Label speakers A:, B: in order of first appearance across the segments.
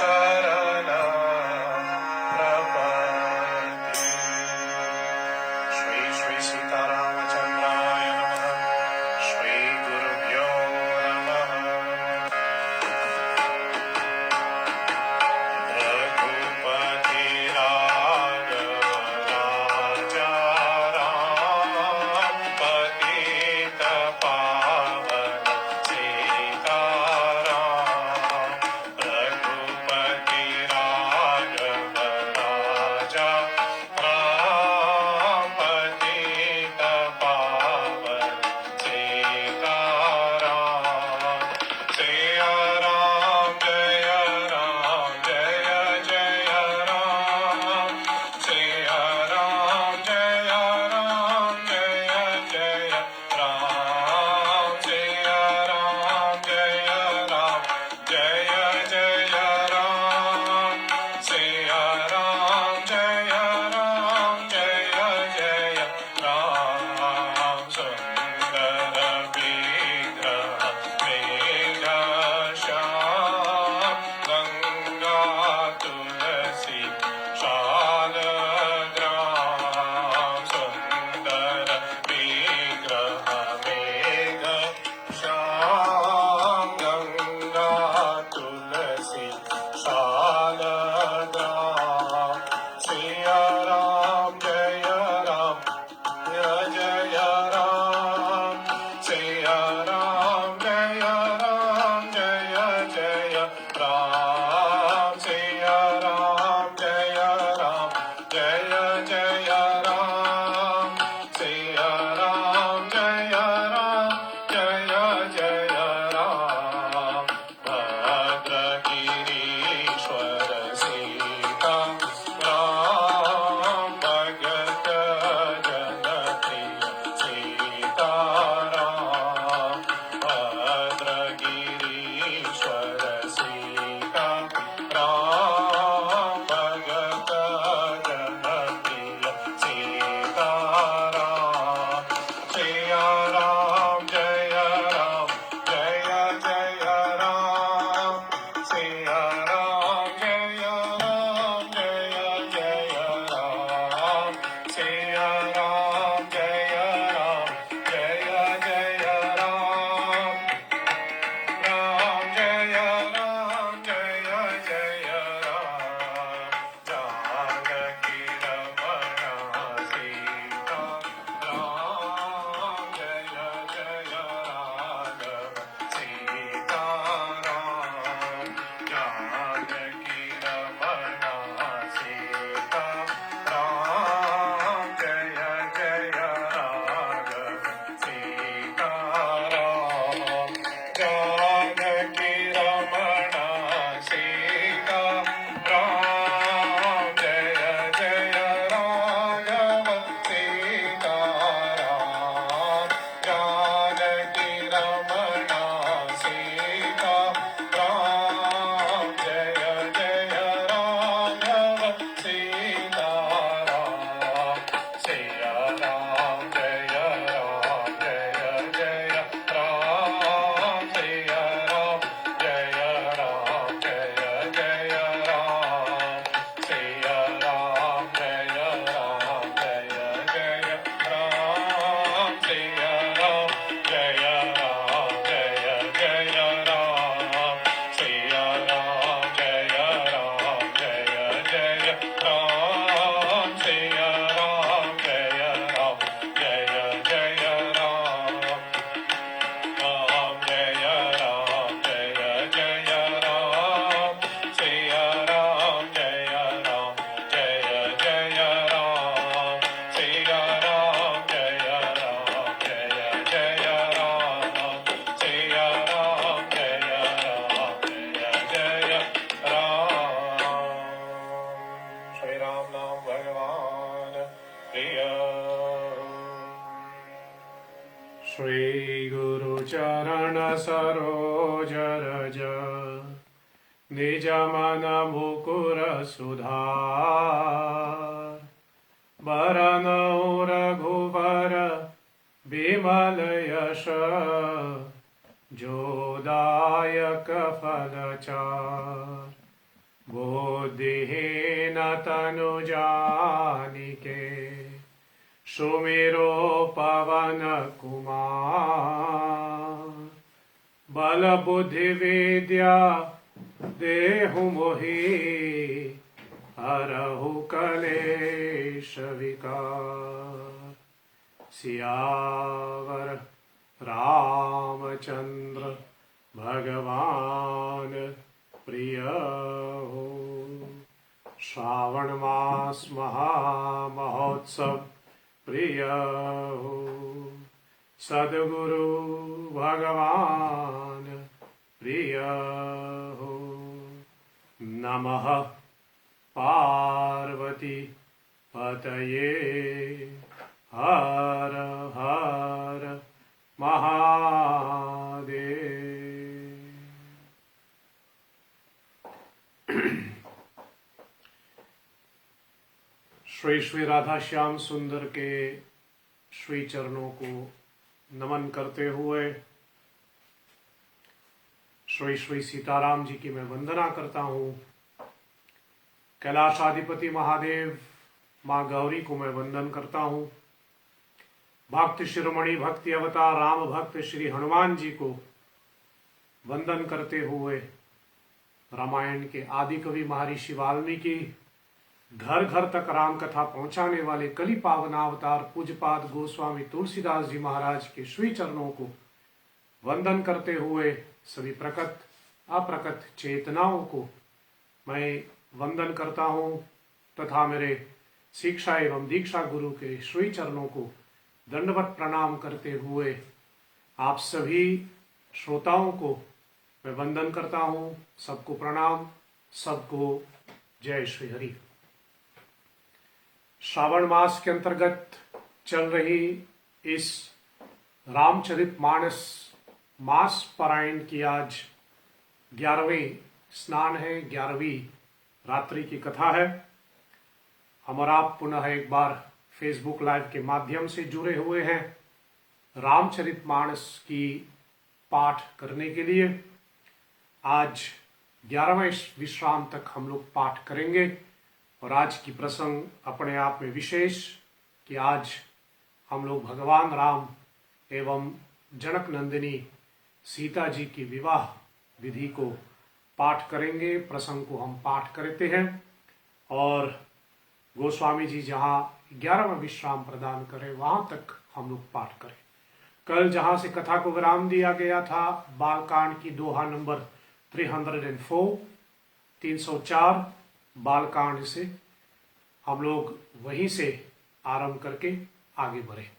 A: शरण प्रपद्ये। श्री श्री सीतारामचंद्राय नमः। श्री गुरुभ्यो नमः। रघुपति राघव राजा राम, पतित पावन सीताराम। रघुपति राघव राजा राम, पतित पावन सीताराम। सिया राम जय राम, जय जय राम। सिया राम जय राम, जय जय राम। सिया राम जय राम, जय जय राम। सिया राम जय राम, जय जय राम। सुंदर विग्रह मेघश्याम, गंगा तुलसी शालग्राम। सुंदर विग्रह मेघश्याम, गंगा तुलसी शालग्राम। सिया राम जय राम, जय जय राम। सिया राम जय राम, जय जय राम। सिया राम जय राम, जय जय राम। सिया राम जय राम, जय जय राम। भद्रगिरीश्वर सीता राम, भगत जन प्रिय सीताराम। भद्रगिरीश्वर सीता राम, भगत जन प्रिय सीताराम। सिया राम जय राम, जय जय राम। सिया राम जय राम, जय जय राम। सिया राम जय राम, जय जय राम। राम जय राम, जय जय राम। जानकी रमण सीता राम, जय जय राघव सीता राम। जानकी रमण सीता राम, जय जय राघव सीता राम। जानकी रमण सीता राम, जय जय राघव सीता राम। जानकी रमण सीता राम, जय जय राघव सीता राम। सिया राम जय राम, जय जय राम। सिया राम जय राम, जय जय राम। सिया राम जय राम, जय जय राम। सिया राम जय राम, जय जय राम। सिया राम जय राम, जय जय राम। सिया राम जय राम, जय जय राम। राम जय राम, जय जय राम। सिया राम जय राम, जय जय राम। सिया राम जय राम, जय जय राम। सिया राम जय राम, जय जय राम। श्री राम नाम भगवान प्रिय। श्री गुरु चरण सरोज रज, निज मन मुकुर सुधार। बरनउँ रघुबर विमल यश, जो दायक फल चार। बुद्धिहीन तनु जानिके सुमिरो पवन कुमार बल बुद्धि विद्या देहु मोहि हरहु कलेश विकार सियावर रामचंद्र भगवान प्रिय हो। श्रावण मास महामहोत्सव प्रिय हो। सद्गुरु भगवान प्रिय हो। नमः पार्वती पतये हर हर महादेव। श्री श्री राधा श्याम सुंदर के श्री चरणों को नमन करते हुए श्री श्री सीताराम जी की मैं वंदना करता हूँ। कैलाशाधिपति महादेव माँ गौरी को मैं वंदन करता हूँ। भक्त शिरोमणि भक्ति अवतार राम भक्त श्री हनुमान जी को वंदन करते हुए रामायण के आदि कवि महर्षि वाल्मीकि, घर घर तक राम कथा पहुंचाने वाले कली पावनावतार पूज्यपाद गोस्वामी तुलसीदास जी महाराज के श्री चरणों को वंदन करते हुए सभी प्रकट अप्रकट चेतनाओं को मैं वंदन करता हूँ तथा मेरे शिक्षा एवं दीक्षा गुरु के श्री चरणों को दंडवत प्रणाम करते हुए आप सभी श्रोताओं को मैं वंदन करता हूँ। सबको प्रणाम, सबको जय श्री हरि। श्रावण मास के अंतर्गत चल रही इस रामचरितमानस मास पारायण की आज 11वें स्नान है, 11वीं रात्रि की कथा है। हम और आप पुनः एक बार फेसबुक लाइव के माध्यम से जुड़े हुए हैं रामचरितमानस की पाठ करने के लिए। आज 11वें विश्राम तक हम लोग पाठ करेंगे और आज की प्रसंग अपने आप में विशेष कि आज हम लोग भगवान राम एवं जनक नंदिनी सीता जी की विवाह विधि को पाठ करेंगे। प्रसंग को हम पाठ करते हैं और गोस्वामी जी जहाँ 11वां विश्राम प्रदान करें वहां तक हम लोग पाठ करें। कल जहां से कथा को विराम दिया गया था बालकांड की दोहा नंबर 304 बालकांड से हम लोग वहीं से आरंभ करके आगे बढ़े।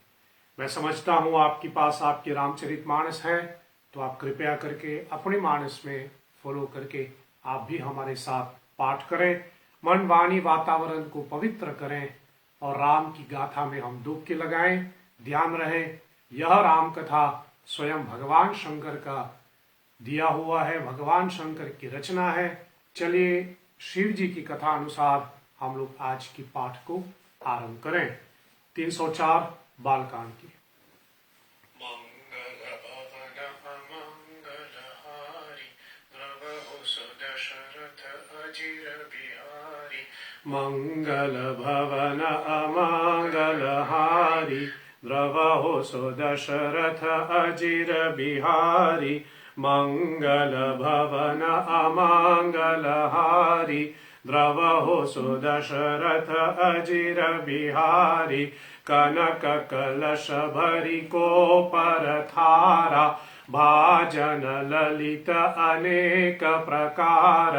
A: मैं समझता हूं आपके पास आपके रामचरितमानस है तो आप कृपया करके अपने मानस में फॉलो करके आप भी हमारे साथ पाठ करें। मन वाणी वातावरण को पवित्र करें और राम की गाथा में हम डुबकी लगाएं। ध्यान रहे यह राम कथा स्वयं भगवान शंकर का दिया हुआ है, भगवान शंकर की रचना है। चलिए शिव जी की कथा अनुसार हम लोग आज की पाठ को आरंभ करें। 304 बालकांड की। मंगल भवन अमंगलहारी द्रवहु सुदशरथ अजिर बिहारी। मंगल भवन अमंगलहारी द्रवहु सुदशरथ अजिर बिहारी। मंगल भवन अमंगलहारी द्रवहु सुदशरथ अजिर बिहारी। कनक कलश भरी को परथारा भाजन ललित अनेक प्रकार।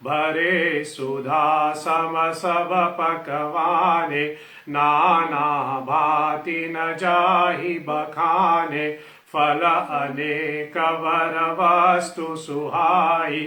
A: भरे सुधा सम सब पकवाने नाना भांति न जाहि बखाने। फल अनेक वर वस्तु सुहाई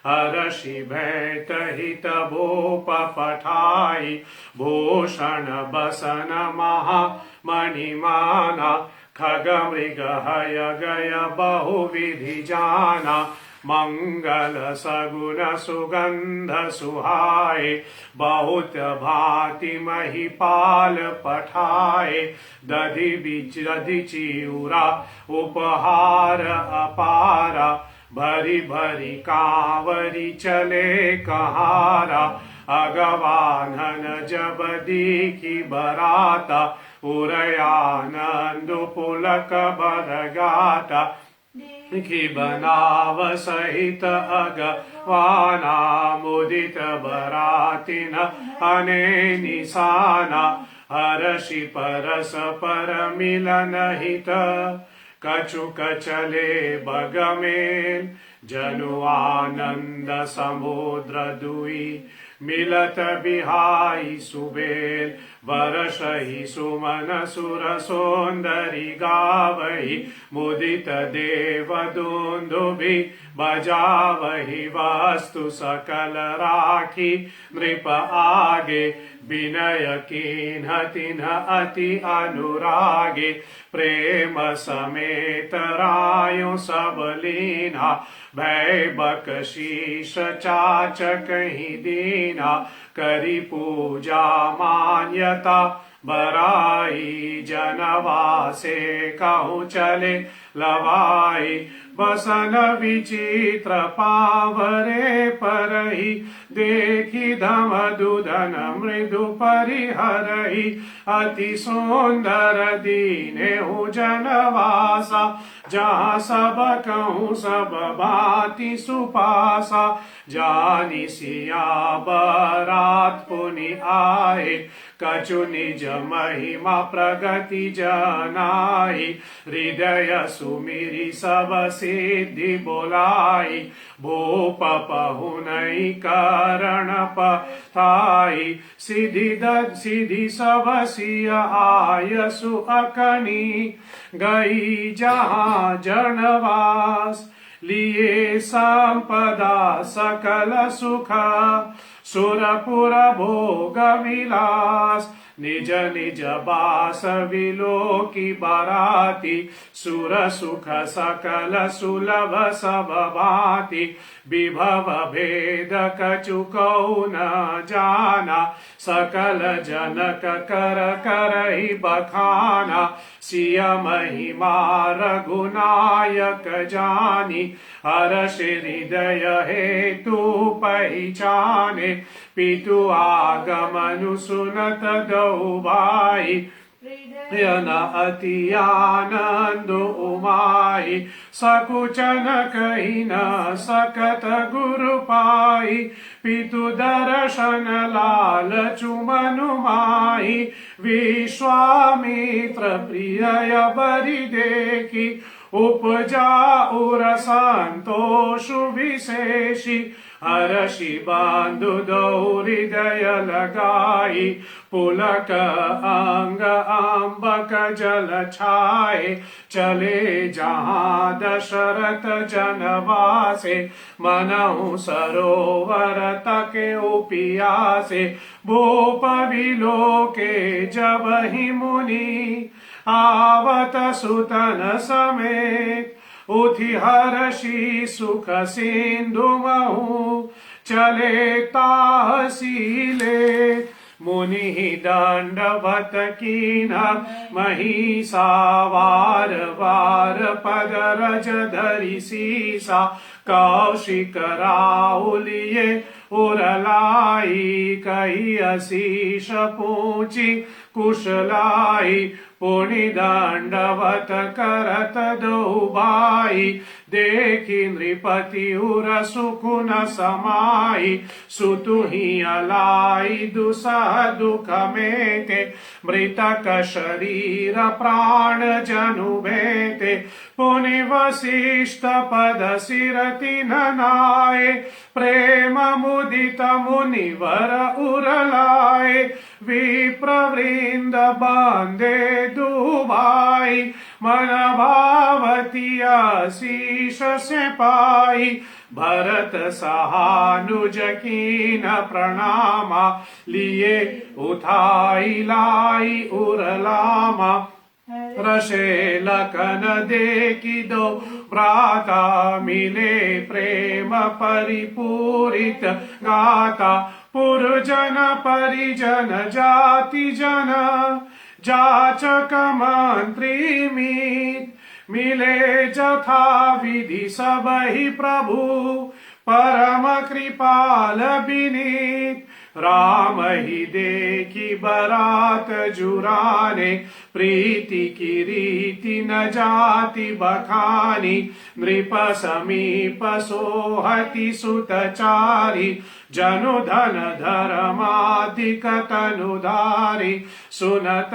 A: हर्षि भैत हित भूप पठाई। भूषण बसन महा मणिमाना खग मृग हय गय बहुविधि जाना। मंगल सगुन सुगंध सुहाए बहुत भांति महिपाल पठाए। दधि बिच दधि चिउरा उपहार अपारा भरी भरी कांवरी चले कहारा, अगवानन जब दीखी बराता, उरयानंद पुलक भर गाता, की बनाव सहित अगवाना, मुदित बरातिन अने निशाना, हर्षि परस पर मिलन हित, कछुक चले बगमेल, जनु आनंद समुद्र दुई, मिलत बिहाई सुबेल, बरसहि सुमन सुर सौंदरी गावहि, मुदित देव दुंदुभि बजावहि, वस्तु सकल राखी नृप आगे, विनय कीन्ह तिन्ह अति अनुरागे, प्रेम समेत रायो सब लीना, भय बकशीश चाच कहीं दीना, करी पूजा मान्यता बराई, जनवासे कहूँ चले लवाई, बसन विचित्र पावरे परही, देखी धम दुधन मृदु परिहरही, अति सुंदर दीने हूँ जनवासा, जहाँ सब कहूँ सब भांति सुपासा, जानी सिया बरात पुनि आए, कछु निज महिमा प्रगति जनाई, हृदय सुमिरी सब सिद्धि बोलाई, भूप पहुनई करण पथाई, सिद्धि सब सिय आयसु अकनी, गई जहाँ जनवास, लिए संपदा सकल सुख, सुरपुर भोग विलास, निज निज बास विलोकी बराती, सुर सुख सकल सुलभ सब भांति, विभव भेद कछु न जाना, सकल जनक कर करहि बखाना, सिय महिमा रघुनायक जानी, हर्ष हृदय हेतु पहचाने, पितु आगमनु सुनत दो भाई, यन अति आनंद उमाई, सकुचन कही न सकत गुरु पाई, पितु दर्शन लाल चुमनु माही, विश्वामित्र प्रिय बरि देखी, उपजा उर संतोषु विशेषी, हर्षि बांधु दो हृदय लगाई, पुलक अंग अम्बक जल छाए, चले जहाँ दशरथ जनवासे, मनहु सरोवर तके उपियासे, भूप विलोके जब ही मुनि, आवत सुतन समेत, उथि हर्षि सुख सिंधु महु, चले ताहसीले, मुनि दंडवत कीना, महिषा वार वार पद रज धरि सीसा, कौशिक राहुलिये उरलाई, कही अशीष पूछी कुशलाई, पुनि दंडवत करत दो भाई, देखी नृपति उर सुकुन समाई, सुतु ही अलाई दुसह दुख मेते, मृतक शरीर प्राण जनु भेते, पुनि वसिष्ठ पद सिर तिन नाए, प्रेम मुदित मुनिवर उरलाए, विप्रवृंद बांधे दुभाई, मन भावती आशीष से पाई, भरत सहानुज कीन प्रणामा, लिए उठाई लाई उरलामा, रशे लखन देखी दो भ्राता, मिले प्रेम परिपूरित गाता, पुरजन परिजन जाति जन, जाचक मंत्री मीत, मिले जथा विधि सब ही प्रभु परम कृपाल विनीत राम ही देखी बरात जुराने प्रीति की रीति न जाति बखानी नृप समीप सोहति सुतचारी जनु धन धर्माधिक तनुधारी सुनत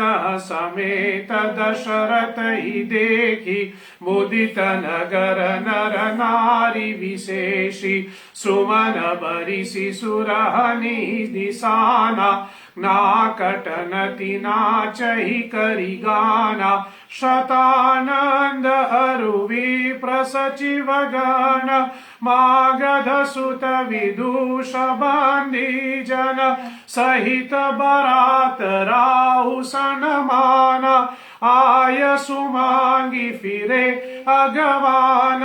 A: समेत दशरथ ही देखी मुदित नगर नर नारी विशेषी सुमन बरिसि सुरहनि दिसाना नाकट नति नाचहि करि गाना शतानंद अरुवि प्रसचिव गण मागध सुत विदूष बंदी जन सहित बरात राहु सनमाना आय सुमांगी फिरे अगवान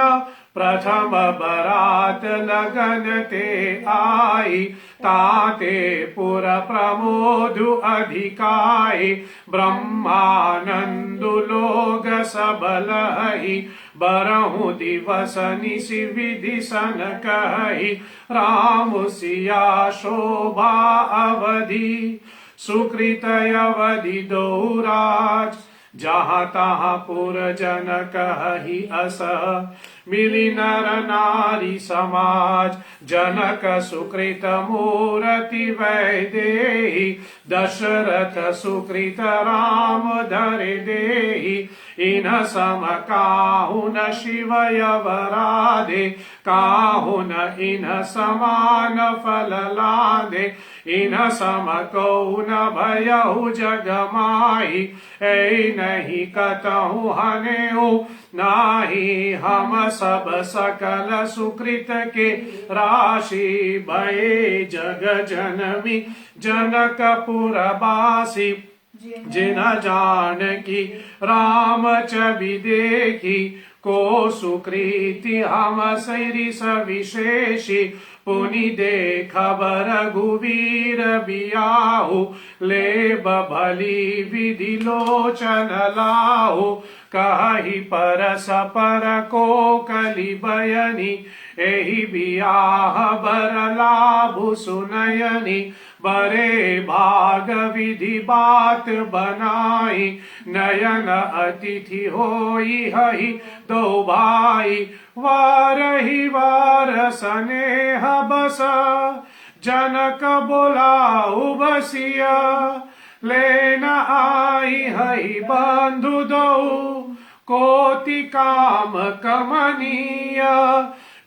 A: प्रथम बरात लगन ते आई ताते पुर प्रमोदु अधिकाई ब्रह्मानंदु लोग सबलहि बरहु दिवस निशि विधि सन कहि राम सिया शोभा अवधि सुकृत अवधि दो राज जहाँ तहाँ पुर जन कहि अस मिली नर नारी समाज जनक सुकृत मूर्ति वैदेही दशरथ सुकृत राम धरे देही इन सम काहुन शिव यवराधे काहुन इन समान फल लादे इन सम कौन भयहु जग माही ऐ नहीं कतहु हनेऊ नाही हम सब सकल सुकृत के राशि भये जग जनमी जनकपुरवासी जिन जान की राम छवि देखी को सुकृति हम सरिस विशेषी पुनि देखब रघुवीर बियाहु लेब भली विधि लोचन लाहु कहि परस पर को कलि बयनी एहि बियाह बर लाभु सुनयनी बरे भाग विधि बात बनाई नयन अतिथि होई हहि दो भाई वारहि वार स्नेह बस जनक बोलाऊ बसिया लेन आई हई बंधु दो कोटि काम कमनीय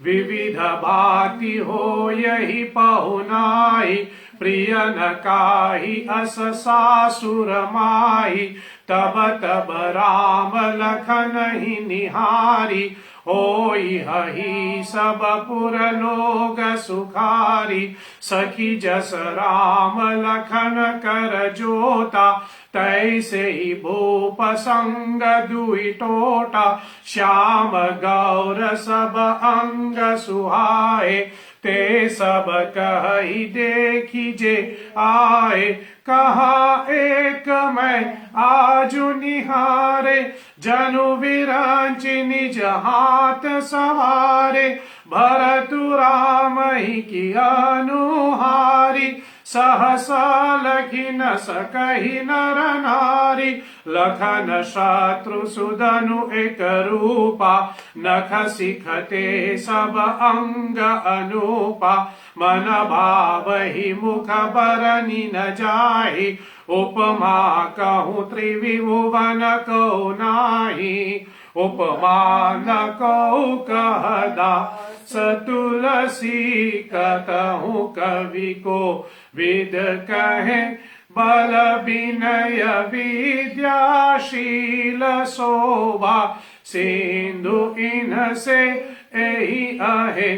A: विविध भांति हो यही पहुनाई प्रिय न काही अस सासुर माई तब तब राम लखन ही निहारी होई हही सब पुर लोग सुखारी सखी जस राम लखन कर जोता तैसे ही भूप संग दुई टोटा श्याम गौर सब अंग सुहाए ते सब कही देखी जे आए कहा एक मैं आजु निहारे जनु विरांचि निज हाथ सवारे भरतु राम ही की अनुहारी सहसा लखी न सकहि नर नारी लखन शत्रु सुदनु एक रूपा नख सिखते सब अंग अनूपा मन भावहि मुख बरनि न जाहि उपमा कहूँ त्रिविभुवन को नाही उपमा न को कहदा सतुलसी कतहु कवि को विद कहे बल विनय विद्याशील शोभा सिंधु इन से एहि अहे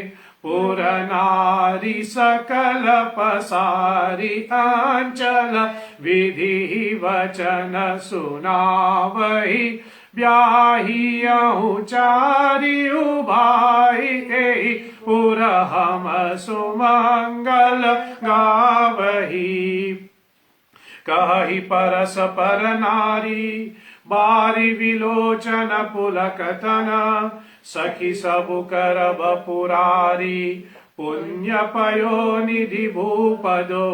A: पुर नारी सकल पसारी अंचल विधि वचन सुनावहि ब्याहियहु चारि उभाई एहि पुर हम सुमंगल गावहि कहि परस पर नारी बारी विलोचन पुलकतन सखी सबु करब पुरारी पुण्य पयो निधि भूपदो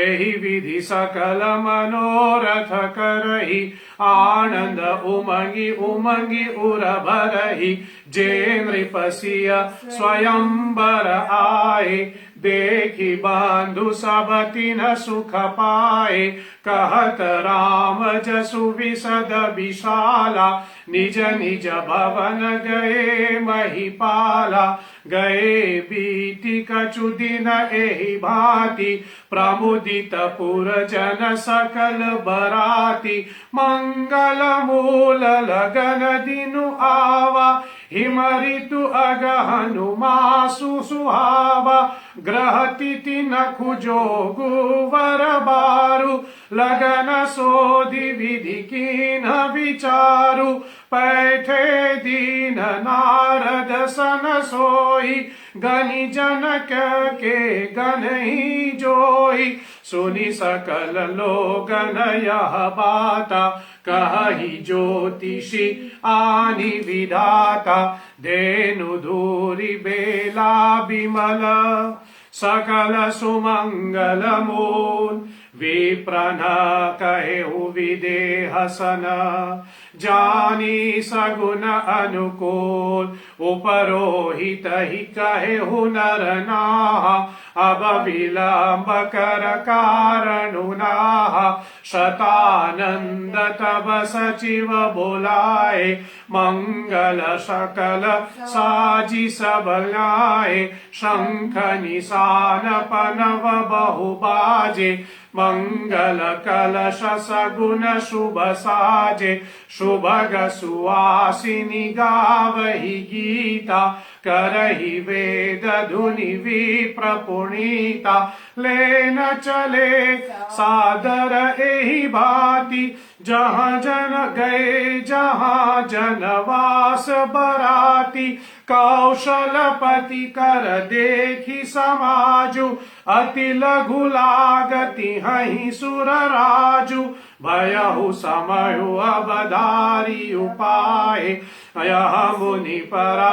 A: एहि विधि सकल मनोरथ करही आनंद उमंगी उमंगी उर भरही जे नृपसिय स्वयंवर आए देखी बांधु सब तिन सुख पाए कहत राम जसु विशद विशाला निज निज भवन गए महिपाला गए बीति कछु दिन एहि भांति प्रमुदित पुर जन सकल बराती मंगल मूल लगन दिनु आवा हिम ऋतु अगहनु मासु सुहावा ग्रह तिथि नखु जोगु वर बारु लगन सोधि विधि कीन विचारु पैठे दीन नारद सन सोई गनि जनक के गन ही जोई सुनि सकल लोगन यह बाता कहि ज्योतिषी आनि विधाता धेनु धूरि बेला बिमल सकल सुमंगल मूल विप्रन कहेहु विदेहसन जानी सगुन अनुकूल उपरोहित ही कहेहु नर नाह अब विलंब कर कारणु नाह शतानंद तब सचिव बोलाए मंगल सकल साजी सब लाए शंख निशान पनव बहु बाजे मंगल कलश सगुन शुभ साजे शुभग सुवासिनी गावहि गीता करहि वेद धुनि विप्र पुनीता लेन चले सादर एहि भांति जहाँ जन गए जहाँ जनवास बराती कौशलपति कर देखी समाजु अति लघु लागति हहि सुर राजु भयहु समयु अवधारी उपाय यह मुनि परा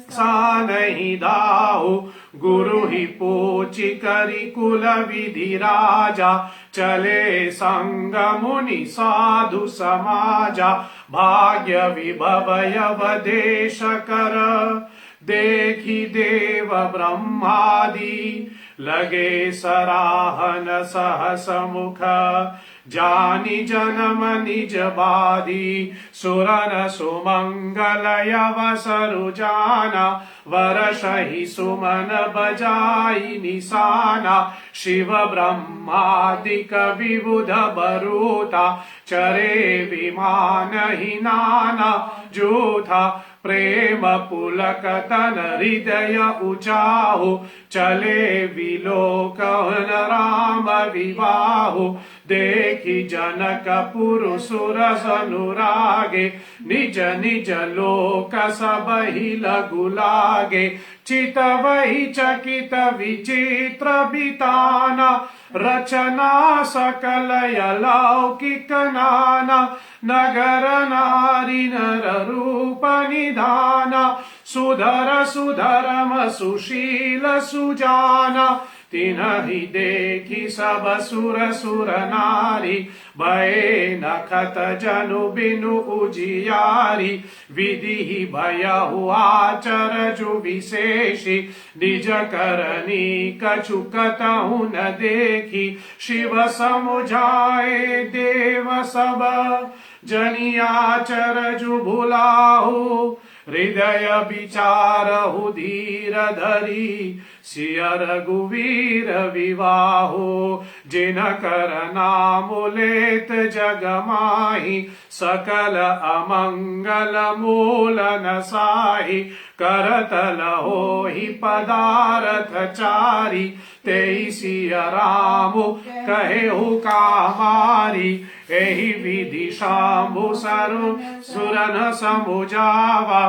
A: सा नहीं दाहु गुरु ही पूछि करि कुल विधि राजा चले संग मुनि साधु समाजा भाग्य विभव यवदेश कर देखी देव ब्रह्मादि लगे सराहन सहस मुख जानी जन्म निज बादी सुरन सुमंगल यवसरु जाना वरसहि सुमन बजाई निशाना शिव ब्रह्मादिक विबुध बरूता चरे विमान ही नाना जूथा प्रेम पुलक तन हृदय उचाहु चले विलोकन राम विवाहु देखी जनक पुरुषुर अनुरागे निज निज लोक सब ही लघु लागे चित वही चकित विचित्र बिताना रचना सकल अलौकिक नाना नगर नारी नर रूप निधाना सुधर सुधर्म सुशील सुजाना तिन्हि देखी सब सुर सुर नारी भये नखत जनु बिनु उजियारी विधि भयहु आचरजु विशेषी निज करनी कछु कतहु न देखी शिव समुझाए देव सब जनियाचरजु भुलाहु हृदय विचारहु धीर धरी सिय रघुवीर विवाहो जिन कर नाम लेत जग माही सकल अमंगल मूल नसाही करतल होहि पदारथ चारी तेई सिय राम कहेहु कामारी एहि विधि शांभु सरु सुरन समुझावा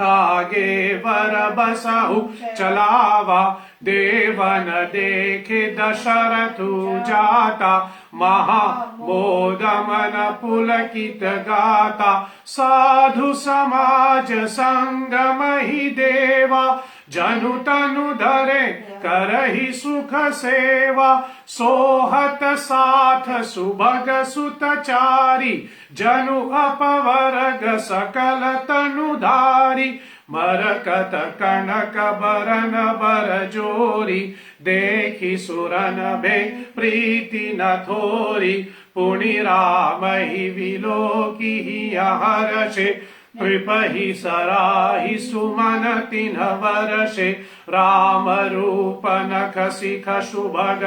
A: आगे वर बसहु चलावा देवन देखे दशरथु जाता, महामोद मन पुलकित गाता। साधु समाज संगम ही देवा, जनु तनु धरे करहि सुख सेवा। सोहत साथ सुभग सुतचारी, जनु अपवर्ग सकल तनुधारी। मरकत कनक बरन बर जोरी, देखी सुरन भे प्रीति न थोरी। पुनि राम ही विलोकी हर्षे, कृपहि सराहि सुमन तिन्ह वर्षे। राम रूप नख सिख सुभग,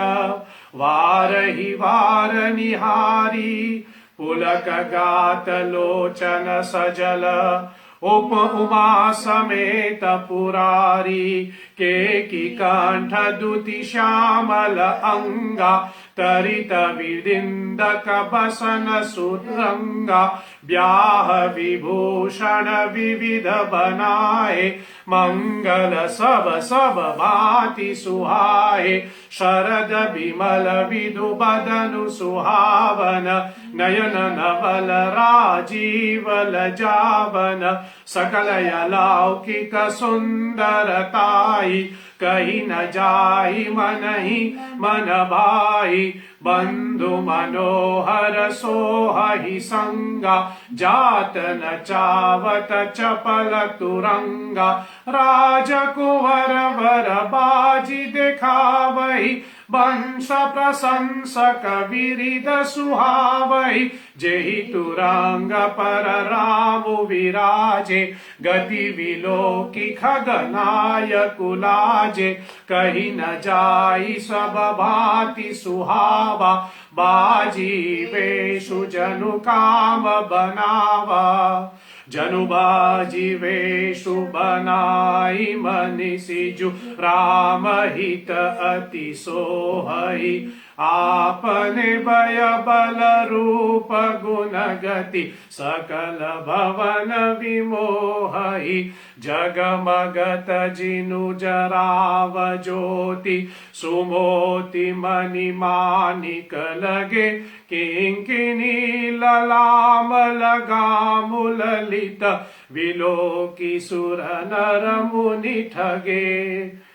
A: वारहि वार निहारी। पुलक गात लोचन सजल, उप उमा समेत पुरारी। केकी कंठ दुति श्यामल अंगा, तरित विदिंदक बसन सुरंगा। ब्याह विभूषण विविध बनाए, मंगल सब सब भांति सुहाए। शरद विमल विधु बदनु सुहावन, नयन नवल राजीव लजावन। सकल अलौकिक सुंदरताई, कही न जाई मन ही मन भाई। बंधु मनोहर सोहहि संगा, जात न चावत चपल तुरंगा। राजकुंवर वर बाजी दिखावहि, वंश प्रशंसक विरिद सुहावहि। जेहि तुरंग पर राम विराजे, गति विलोकी खगनाय कुलाजे। कही न जाई सब भांति सुहावा, बाजी वेशु जनु काम बनावा। जनु बाजी वेशु बनाई, मनि सिजु राम हित अति सोहई। आपने भय बल रूप गुण गति, सकल भवन विमोहई। जगमगत जिनु जराव ज्योति, सुमोति मणि मानिक लगे। किंकिनी ललाम लगाम ललित, विलोकी सुर नर मुनि ठगे।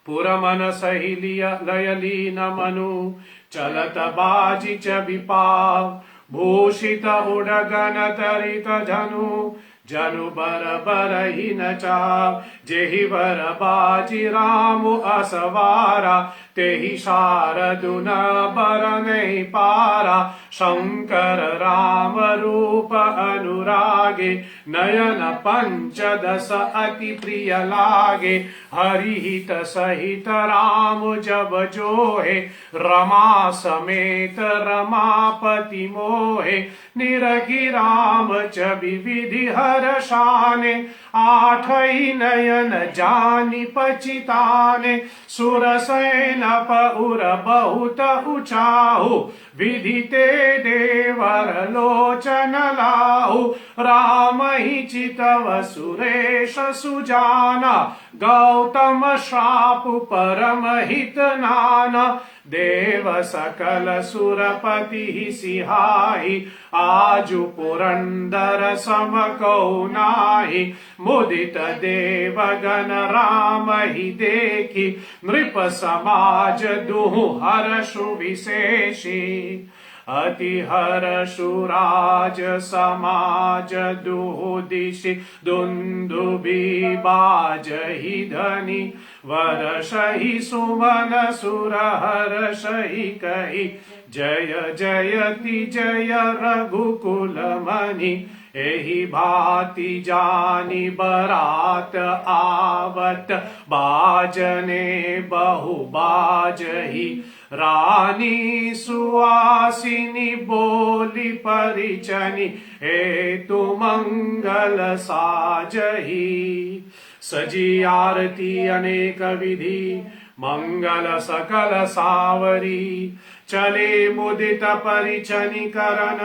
A: पुरमन सहिलिय लयलीन मनु, चलत बाजी च विपाव। भूषित उडगन तरित जनु, जनु बर बरहि न चाव। जेहि वर बाजी राम असवारा, तेहि शारदुन बर नहीं पारा। शंकर राम रूप अनुरागे, नयन पंचदश अति प्रिय लागे। हरिहित सहित राम जब जोहे, रमा समेत रमापति मोहे। निरखि राम च विविधि हर्षाने, आठई नयन जानि पचिताने। सुरसेन पउर बहुत उचाहु, विधिते देवर लोचन लाहु। राम ही चितव सुरेश सुजाना, गौतम श्रापु परम हित नाना। देव सकल सुरपति सिहाई, आजु पुरंदर सम कौ नाहि। मुदित देवगण राम ही देखी, नृप समाज दुहु हर्षु विशेषी। अति हर्षु राज समाज दुहु दिशि, दुंदुभि बाजहि ध्वनि। वर्षहि सुमन सुर हर्षहि कहि, जय जयति जय रघुकुल मणि। एहि भांति जानी बरात आवत, बाजने बहु बाजहि। रानी सुवासिनी बोली परिचनि, हेतु मंगल साजहि। सजी आरती अनेक विधि, मंगल सकल सावरी चले मुदित परिचनि करन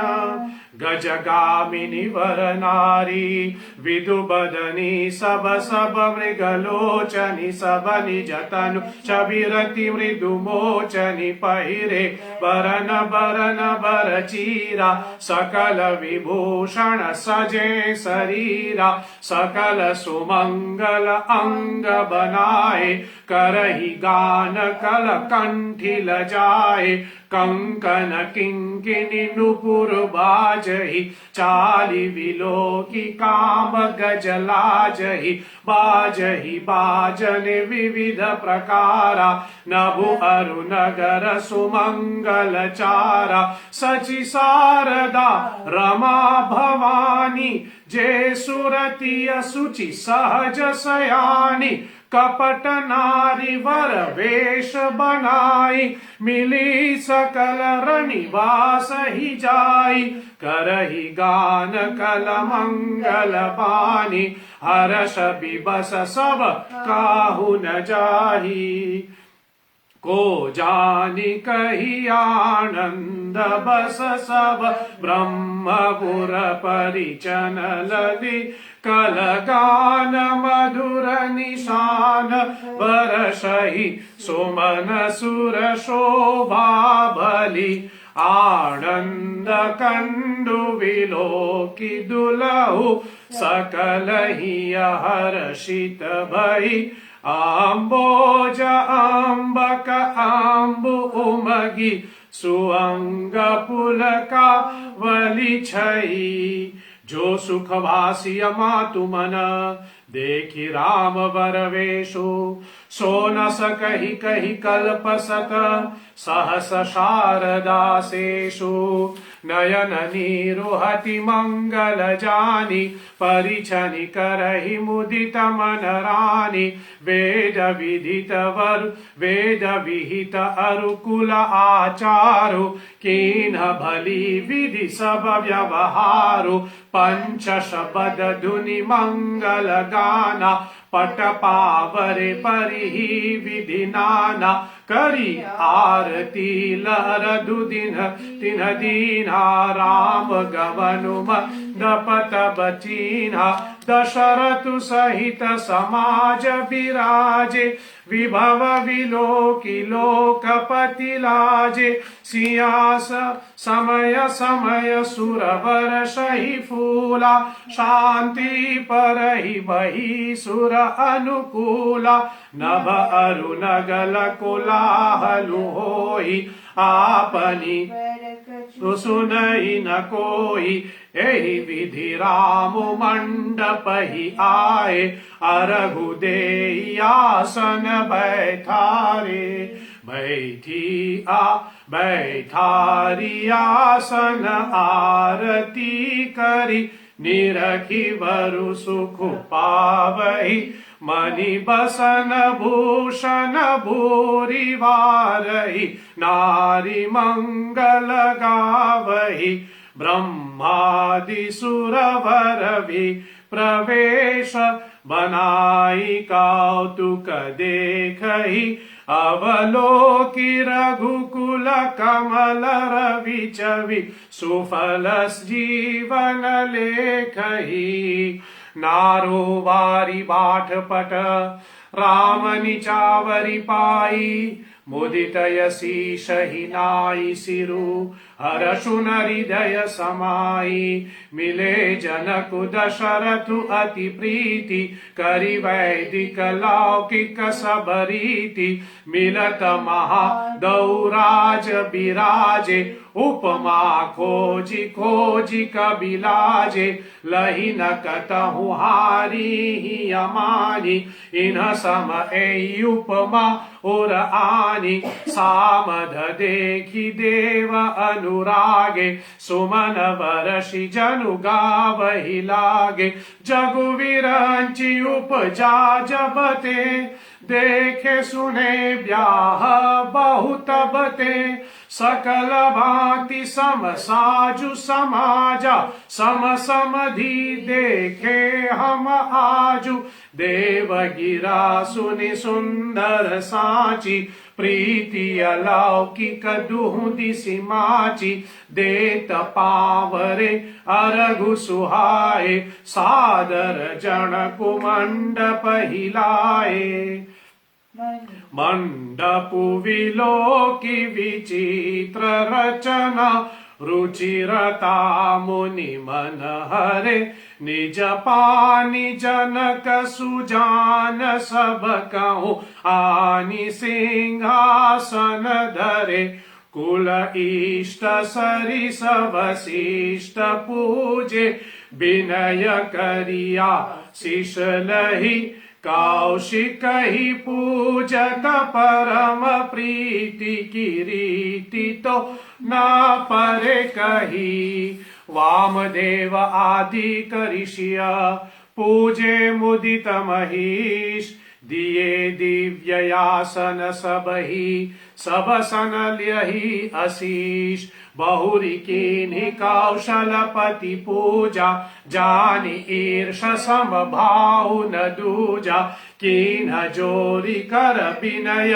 A: गजगामिनी वर नारी विदु बदनी सब सब मृगलोचनी सब निज तनु छविरति मृदु मोचनी पहिरे बरन बरन बर चीरा सकल विभूषण सजे शरीरा सकल सुमंगल अंग बनाए करही गान कल कंठी लजाए कंकन किंकिनी नुपुर बाजही चाली विलोकी काम गजलाजही बाजही बाजन विविध प्रकारा नभु अरु नगर सुमंगल चारा सचि शारदा रमा भवानी जे सुरतिय सुचि सहज सयानी कपट नारी वर वेश बनाई मिली सकल रनिवास ही जाई करही गान कल मंगल बानी हर्ष बिबस सब काहू न जाही को जानी कही आनंद बस सब ब्रह्मपुर परिचन लली कल गान मधुर निशान बरसहि सुमन सुर शोभा भली आनंद कंडु विलोकी दुलहु सकल ही हर्षित भई आम्बोज अम्बक आम्बु उमगी सुअंग पुलका वली छई जो सुख भासी मातु मन देखी राम वर वेशु सो न सकहि कहि कल्प सत सहस शारदा सेषु नयन नीरुहति मंगल जानी परिछनि करहि मुदित मन रानी वेद विदित वर वेद विहित अरुकुल आचारु कीन भली विधि सब व्यवहारु पंच शब्द धुनि मंगल गाना पट पावरे परिहि विधि नाना करी आरती लहर दुदिन तिन दीना राम गवनुम दपत बचीना दशरथु सहित समाज विराजे विभव विलोकी लोकपति लाजे सियास समय समय सुरवर सही फूला शांति परहि बही सुर अनुकूला नभ अरु नगल कोलाहलु होई आपनी सुनई न कोई एहि विधि राम मंडप ही आए अरघु देई आसन बैठारे बैठारी आसन आरती करी निरखी वरु सुख पावही मणि बसन भूषण भूरि वारहि नारी मंगल गावहि ब्रह्मादि सुरवर भी प्रवेश बनाई कौतुक देखहि अवलोकि रघुकुल कमल रवि छवि सुफल जीवन लेखहि नारो वारी बाट पट राम निचावरी पाई मुदित यशीष ही नाई सिरु हरषुन हृदय समाई मिले जनकु दशरथु अति प्रीति करि वैदिक लौकिक सब रीति मिलत महा दौराज बिराजे उपमा खोजी खोजी कबिलाजे लही न कतहु हारी ही अमानी इन सम ए उपमा और आनी सामध देखी देव अनुरागे सुमन वर्षि जनु गावहि लागे जगु विरंचि उपजा जबते देखे सुने ब्याह बहुत बते, सकल भांति सम साजु समाजा, सम समधि देखे हम आजु। देव गिरा सुनि सुंदर साची, प्रीति अलौकिक दुहु दिसि माची। देत पावरे अरघु सुहाए, सादर जनकु मंडप हिलाए। मंडपु विलोकी विचित्र रचना, रुचिरता मुनि मन हरे। निज पानी जनक सुजान सब कहूँ, आनि सिंहासन धरे। कुल इष्ट सरिस वशिष्ठ पूजे, विनय करिया शिष लही। कौशिक ही पूजत परम प्रीति की रीति, तो न परे कही। वामदेव आदि ऋषिय पूजे मुदित महीश, दिए दिव्ययासन सबही, सब सन ल्यहि आशीष। बहुरी कीन्हि कौशलपति पूजा, जानि ईर्ष सम भाव न दूजा। कीन्ह जोरी कर विनय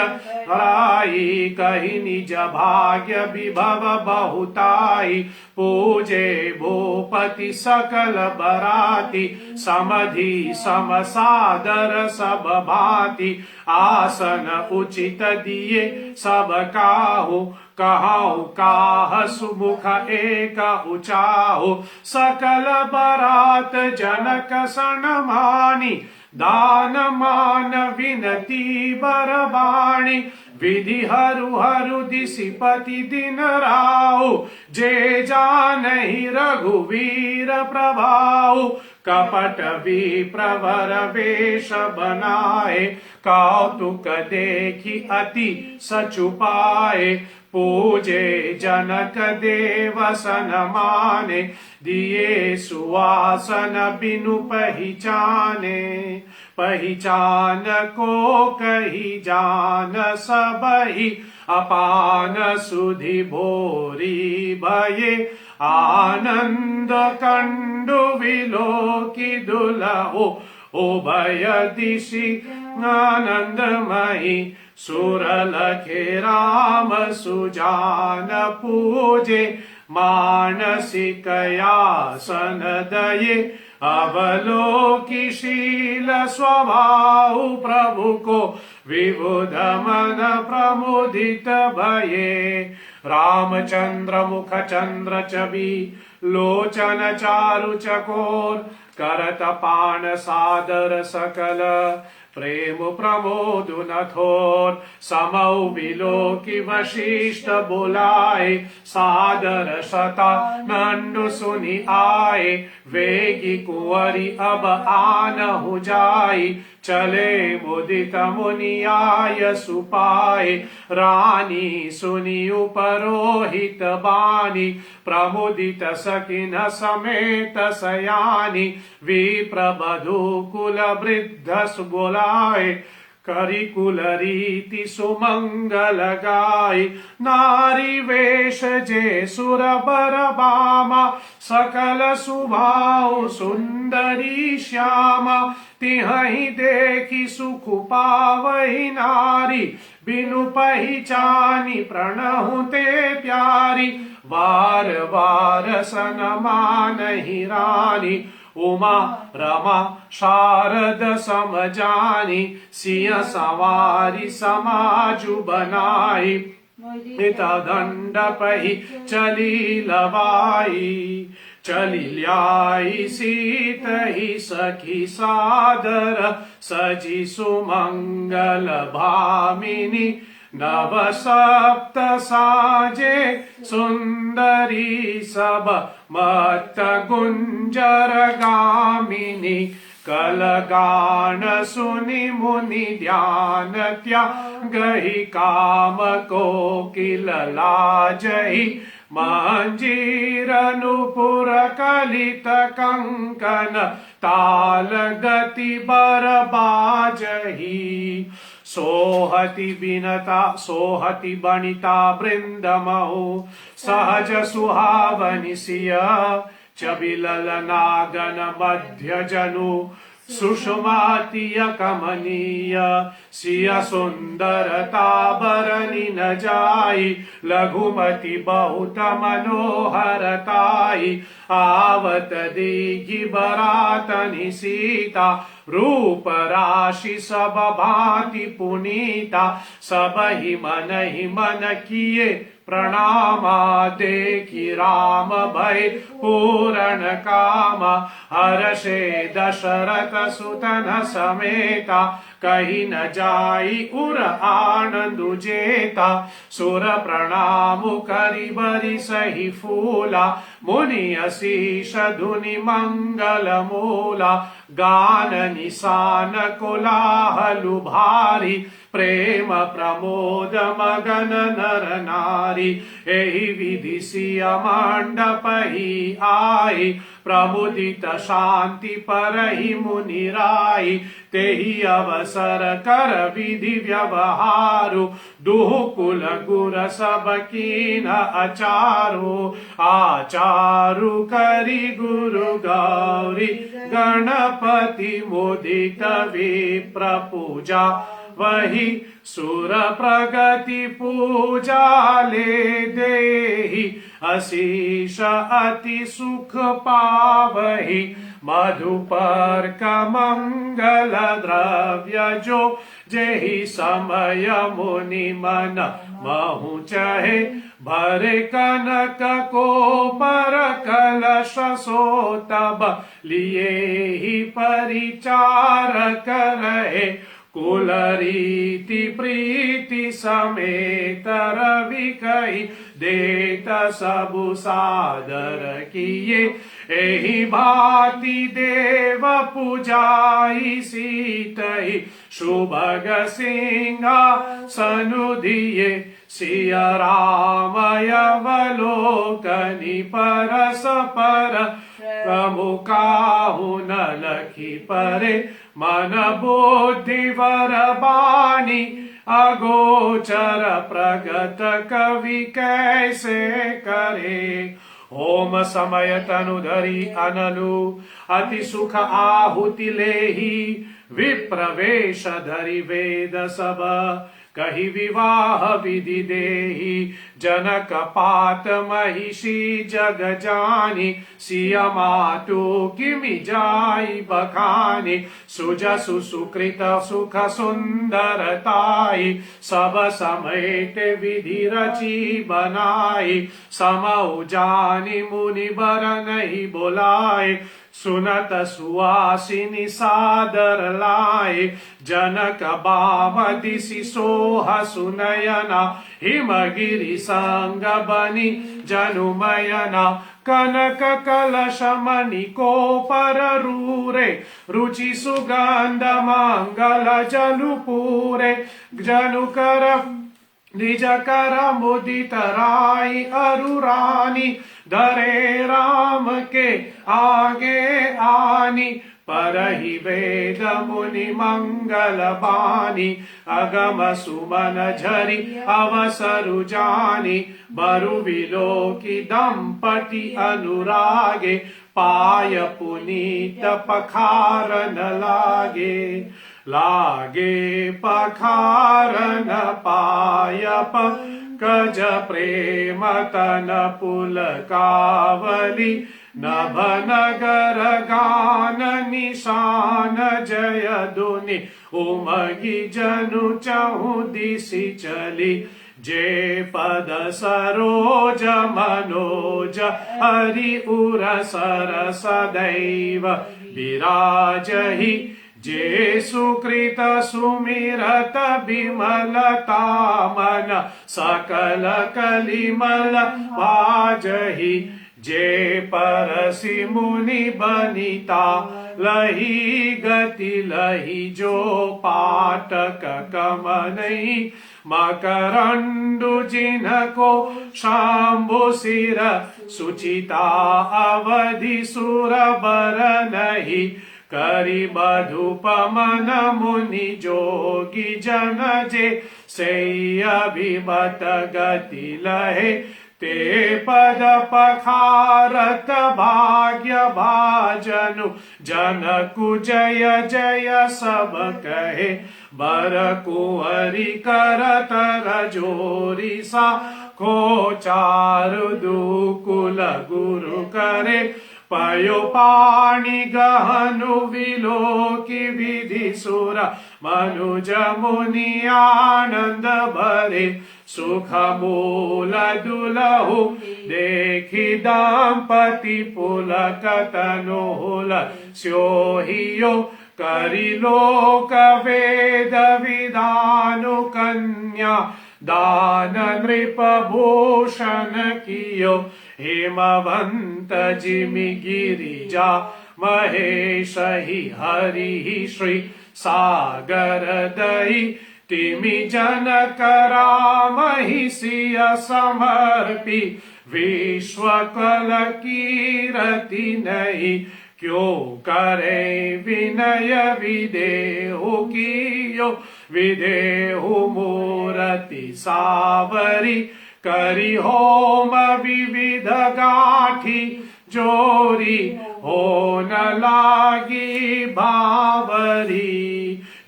A: राई, कहि निज भाग्य विभव बहुताई। पूजे भूपति सकल बराती, समधि सम सादर सब भांति। आसन उचित दिए सब काहू, कहाऊ काह सुमुख एक उचाहु। सकल बरात जनक सनमानी, दान मान विनती बरबाणी। विधि हरु हरु दिसिपति दिन राउ, जे जानहि रघुवीर प्रभाउ। कपट विप्रवर वेश बनाए, कौतुक देखि अति सचुपाए। पूजे जनक देव सन माने, दिए सुवासन बिनु पहचाने। पहचान को कही जान सबही, अपान सुधि भोरी भये। आनंद कंडु विलोकी दुलहो, उभय दिशि आनंदमयी। सुर लखे राम सुजान पूजे, मानसिक यासन दये। अवलोकी शील स्वभाव प्रभु को, विबुध मन प्रमुदित भये। रामचंद्र मुख चंद्र छवि, लोचन चारु चकोर। करत पान सादर सकल, प्रेम प्रमोदु न थोर। समौ विलोकी वशिष्ठ बुलाए, सादर सता नंदु सुनि आए। वेगी कुंवरी अब आनहु जाई, चले मुदित मुनि आय सुपाए। रानी सुनि उपरोहित बानी, प्रमुदित सकिन समेत सयानी। विप्रवधू कुल वृद्ध सुबोलाए, करी कुल रीति सुमंगल गाय। नारी वेश जे सुर बर बामा, सकल सुभाव सुंदरी श्यामा। तिहहि देखि सुख पावहि नारी, बिनु पहिचानी प्रणहु ते प्यारी। वार वार सनमानहि रानी, उमा रमा शारद समजानी। सिंह सवारी समाजु बनाई, पिता दंड पही चली लवाई। चली ल्याई सीत ही सखी सादर, सजी सुमंगल भामिनी। नव सप्त साजे सुंदरी सब, मत गुंजर गामिनी। कलगान सुनि मुनि ध्यान त्यागहि, काम कोकिल लाजहि। मंजीर नुपुर कलित कंकन, ताल गति बर बाजहि। सोहति बनिता बृंदमहु सहज सुहावनि सिय चबिलल नागन मध्य जनु सुषमातिय कमनीय सिय सुंदरता बरनी न जाई लघुमति बहुत मनोहरताई आवत दीघी बरातनि सीता रूप राशि सब भांति पुनीता सब ही मन किए प्रणामा देखी राम भय पूर्ण कामा हर्षे दशरथ सुतन समेता कही न जाई उर आनंदु जेता सुर प्रणाम करि बरि सही फूला मुनि अशीष धुनि मंगल मूला गान निशान कोलाहलु भारी प्रेम प्रमोद मगन नर नारी एहि विधि सिय मंडप ही आई प्रमुदित शांति परहि मुनि राई तेहि अवसर कर विधि व्यवहारु दुहु कुल गुर सब कीन आचारु करि गुरु गौरी गणपति मुदित विप्र पूजा वही सुर प्रगति पूजा ले देहि अशीष अति सुख पावहि मधुपर्क मंगल द्रव्य जो जेहि समय मुनि मन महु चहे भरे कनक को पर कलश सो तब लिए ही परिचार करे कुल रीति प्रीति समेत रवि कही देत सबु सादर किए एहि भांति देव पूजाई सीतहि सुभग सिंहा सनुदिये सिय रामय अवलोकनि परस पर प्रमुखाहु न लखी परे मन बुद्धि वर बानी अगोचर प्रगत कवि कैसे करे ओम समय तनु धरि अनलु अति सुख आहुति लेहि विप्रवेश धरि वेद सब कही विवाह विधि देहि जनक पात महिषी जग जानी सिय मातु किमि जाई बखानी सुजसु सुकृत सुख सुंदरताई सब समेट विधि रची बनाई समौ जानी मुनि बर नहीं बोलाए सुनत सुवासिनी सादर लाए जनक बामति सोह सुनयना हिमगिरि संग बनी जनुमयना कनक कलश मणि को पर रूरे रुचि सुगंध मंगल जनु पूरे जनु कर निज कर मुदित राई अरुरानी धरे राम के आगे आनी परहि वेद मुनि मंगल बानी अगम सुमन झरि अवसरु जानी बरु विलोकी दंपति अनुरागे पाय पुनीत पखारन लागे पखारन पाय कज प्रेम तन पुलकावली नभ नगर गान निशान जय दुनि उमगी जनु चहु दिशि चली जे पद सरोज मनोज हरि उर सर सदैव विराजहि जे सुकृत सुमिरत विमलता मन सकल कलिमल वाजहि जे परसि मुनि बनिता लही गति लही जो पाटक कमनई मकरंडु जिनको शाम्भु सिर सुचिता अवधि सुर बर नहीं करी मधुप मन मुनि जोगी जन जे से अभिमत गति लहे ते पद पखारत भाग्य भाजनु जनकु जय जय सब कहे बर कुंवरी करतर जोरी सा को चारु दुकुल गुरु करे पयो पाणी गहनु विलोकी विधि सुर मनुज मुनि आनंद भरे सुख मूल दुलहु देखी दंपति पुलक तनुल स्योहियो करी लोक वेद विधानु कन्या दान नृप भूषण कियो हेमवंत जिमि गिरिजा महेश ही हरि श्री सागर दई तिमि जनक राम ही सिय समर्पी विश्व कल कीरति नहीं क्यों करे विनय विदेहु कियो विदेहु मूरति सावरी करी होम विविध गाठी जोरी हो न लागी भावरी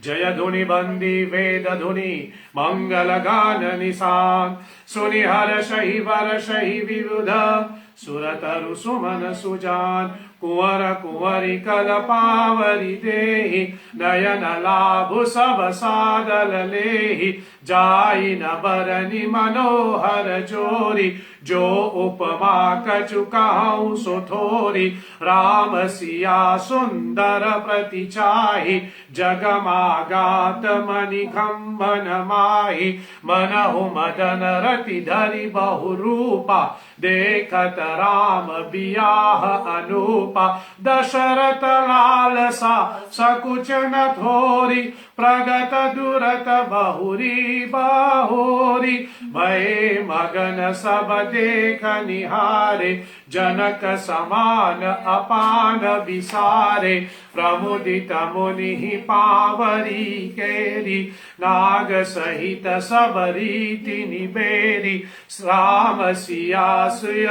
A: जय धुनि बंदी वेद धुनि मंगल गान निशान सुनि हर्ष ही वर्ष ही विविध सुरतरु सुमन सुजान कुंवर कुंवरी कल पावरी देहि नयन लाभु सब सादल लेहि जाई न बरनि मनोहर जोरी जो उपमा कछु कहूँ सो थोरी राम सिया सुंदर प्रति चाहि जगमागात मणि खंबन माहि मनहु मदन रति धरि बहु रूपा देखत राम बियाह अनूपा दशरथ लालसा सकुच न थोरी प्रगत दुरत बहुरी बाहोरी भय मगन सब देख निहारे जनक समान अपान विसारे प्रमुदित मुनि पावरी केरी नाग सहित सब रीति निबेरी राम सिया सुय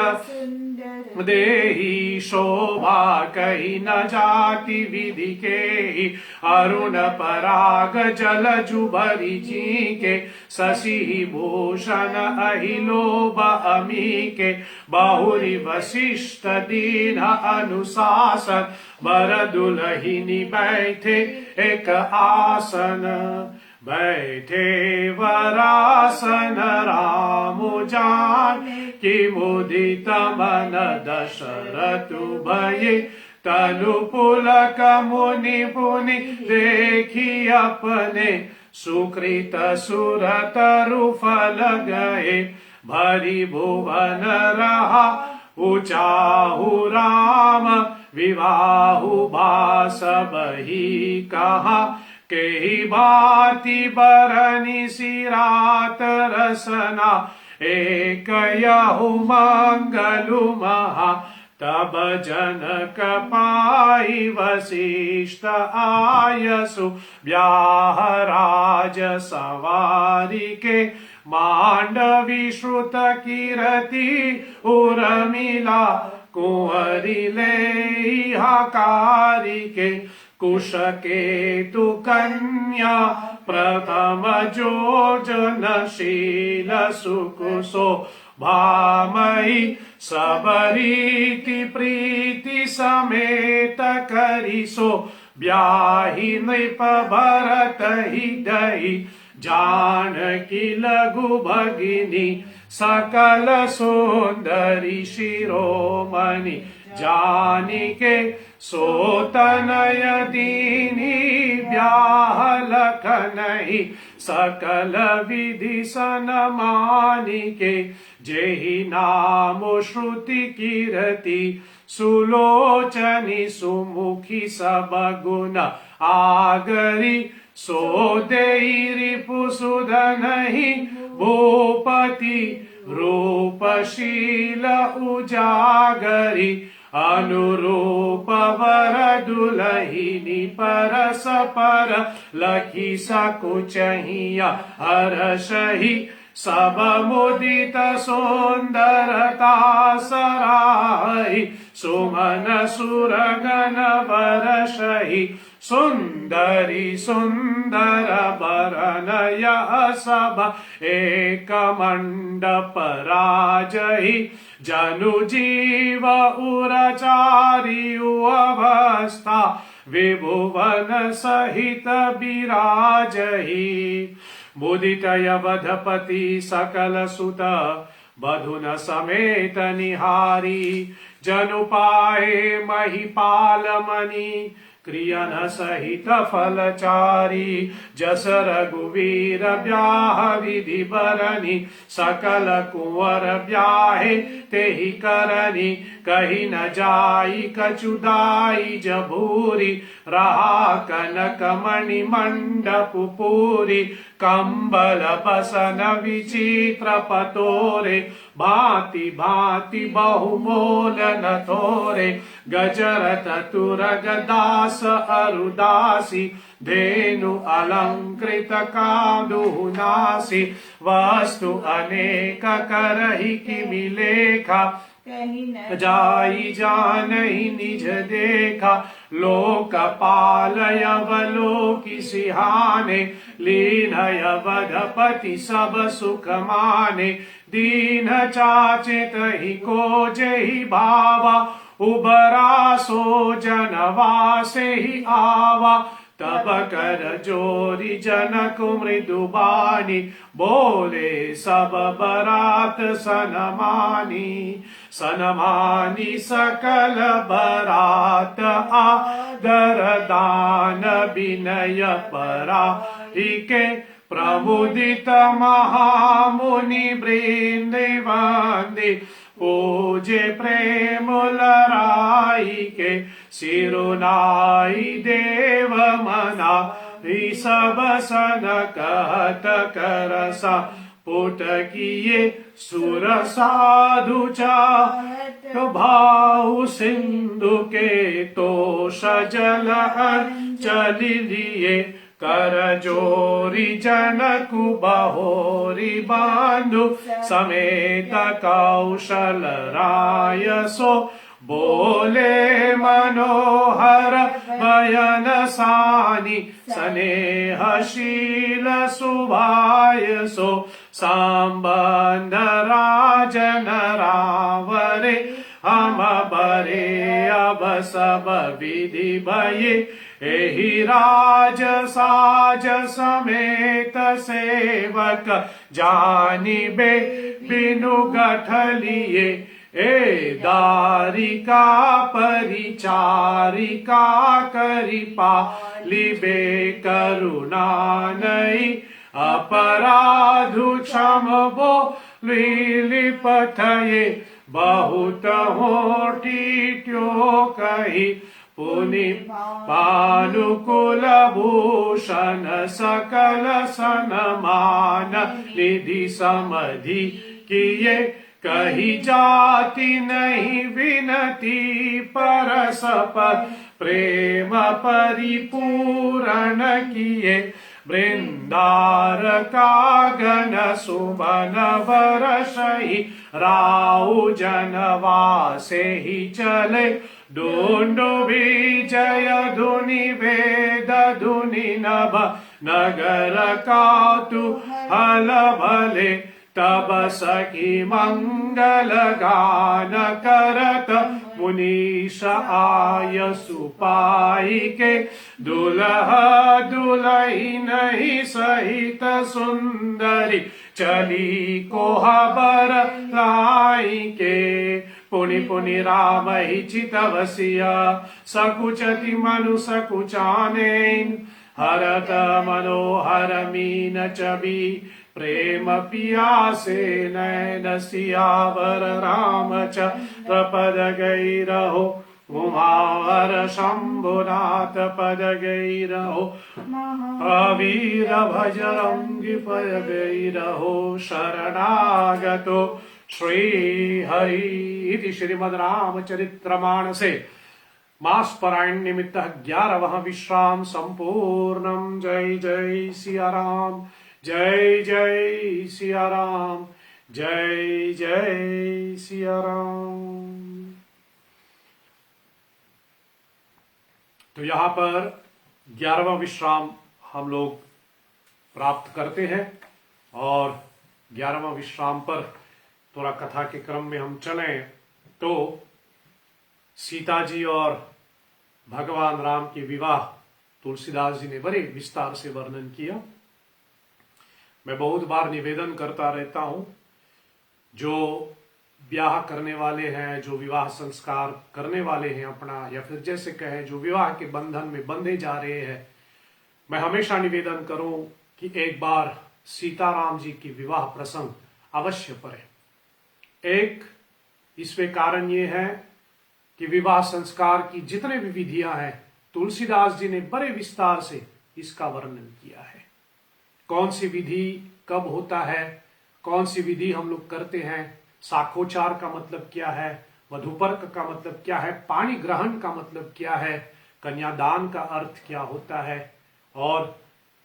A: देहि शोभा कही न जाति विधि के अरुण पराग जल जुभरी जी के शशि भूषण अहिलोभ अमी के बहुरी वशिष्ठ दीन अनुशासन बर दुलहिनी बैठे एक आसन बैठे वरासन राम जान कि मुदित मन दशरथु भये तनु पुलक मुनि पुनि देखी अपने सुकृत सुरतरु फल गए भरी भुवन रहा उचाहु राम विवाहु भास बही कहा केहि भांति बरनि सिरात रसना एक यहु मंगलु महा तब जनक पाई वशिष्ठ आयसु ब्याह राज सवारी के मांडवी श्रुत कीरति उर्मिला कुंवरी ले हकारी के कुश केतु कन्या प्रथम जोजनशील सुकुसो भामई सबरीति प्रीति समेत करिसो ब्याहि नृप भरत ही दई जानकी लघु भगिनी सकल सुंदरी शिरोमणि जानिके सोतनय दीनी ब्याह लखनहि सकल विधि सनमानिके जेहि नाम श्रुति कीरति सुलोचनी सुमुखी सब गुण आगरी सो देहि रिपुसुधनहि भूपति रूपशील उजागरी अनुरूप वर दुलहिनी परस पर लखी सकुचहिया हर्षहि सब मुदित सुंदरता सराहि सुमन सुरगन वर्षहि सुंदरी सुंदर बरनय सब एक मंडप राजहि जनु जीव उरचारि अवस्था विभुवन सहित विराजहि मुदित अवधपति सकल सुत बधुन समेत निहारी जनु पाए महिपाल मणि क्रियन सहित फलचारी जस रघुवीर ब्याह विधि बरनी सकल कुंवर ब्याहे तेहि करनी कही न जाई कचुदाई जभूरी रहा कनक मणि मंडप पूरी कंबल बसन विचित्र पतोरे भांति भांति बहुमोल न थोरे गजरत तुरग दास अरुदासी धेनु अलंकृत कादुनासी वस्तु अनेक करहि किमि लेखा जाई जानहि निज देखा लोकपालय अवलोकि सिहाने लीनय अवधपति सब सुख माने दीन चाचित ही को जेहि भावा उबरा सो जनवासे ही आवा तब कर जोरी जनक मृदुबानी बोले सब बरात सनमानी सकल बरात आदर दान विनय परा के प्रमुदित महामुनि वृंद वंदे पूजे प्रेम लराई के सिरुनाई देव मना सब सन कहत करसा पुट किए सुर साधु चाहत भाव सिंधु के तो सजल अंजलि लिए कर जोरी जनकु बहोरी बांधु समेत कौशल राय सो बोले मनोहर बयन सानी स्नेहशील सुभाय सो संबंध राजन रावरे हम बरे अब सब विधि भये एहि राज साज समेत सेवक जानिबे बिनु गठलिए ए दारिका परिचारिका करिपा लिबे करुणा नहीं अपराधु क्षम बो लिपथये बहुत होठिट्यो कही पुनि पानुकुल भूषण सकल सनमान निधि समधि किए कही जाति नहीं विनती परस पर प्रेम परिपूरण किए वृंदार कागन सुमन वर्षहि राउ जनवासे ही चले डोंडो विजय धुनि वेद धुनि नभ नगर कातु हल भले तब सखी मंगल गान करत मुनीश आय सुपाई के दुल्ह दुल्हन ही सहित सुंदरी चली कोहबर लाई के पुनि पुनि राम ही चितवसिया सकुचति मनु सकुचानेन हरत मनोहर मीन चबी प्रेम पियासे नैन सियावर रामचंद्र पद गई रहो उमावर शंभुनाथ पद गई रहो अवीर भजरंगी पद गई रहो शरणागतो श्री हरि इति श्रीमद् रामचरित्र मानसे मास पारायण निमित्त 11वां विश्राम संपूर्णम। जय जय सिया राम, जय जय सिया राम, जय जय सिया राम। तो यहां पर 11वां विश्राम हम लोग प्राप्त करते हैं और 11वां विश्राम पर थोड़ा कथा के क्रम में हम चलें तो सीता जी और भगवान राम के विवाह तुलसीदास जी ने बड़े विस्तार से वर्णन किया। मैं बहुत बार निवेदन करता रहता हूं, जो ब्याह करने वाले हैं, जो विवाह संस्कार करने वाले हैं अपना, या फिर जैसे कहे जो विवाह के बंधन में बंधे जा रहे हैं, मैं हमेशा निवेदन करूं कि एक बार सीताराम जी की विवाह प्रसंग अवश्य पढ़े। एक इसमें कारण ये है कि विवाह संस्कार की जितने भी विधियां हैं तुलसीदास जी ने बड़े विस्तार से इसका वर्णन किया है। कौन सी विधि कब होता है, कौन सी विधि हम लोग करते हैं, साखोचार का मतलब क्या है, वधूपर्क का मतलब क्या है, पाणी ग्रहण का मतलब क्या है, कन्यादान का अर्थ क्या होता है, और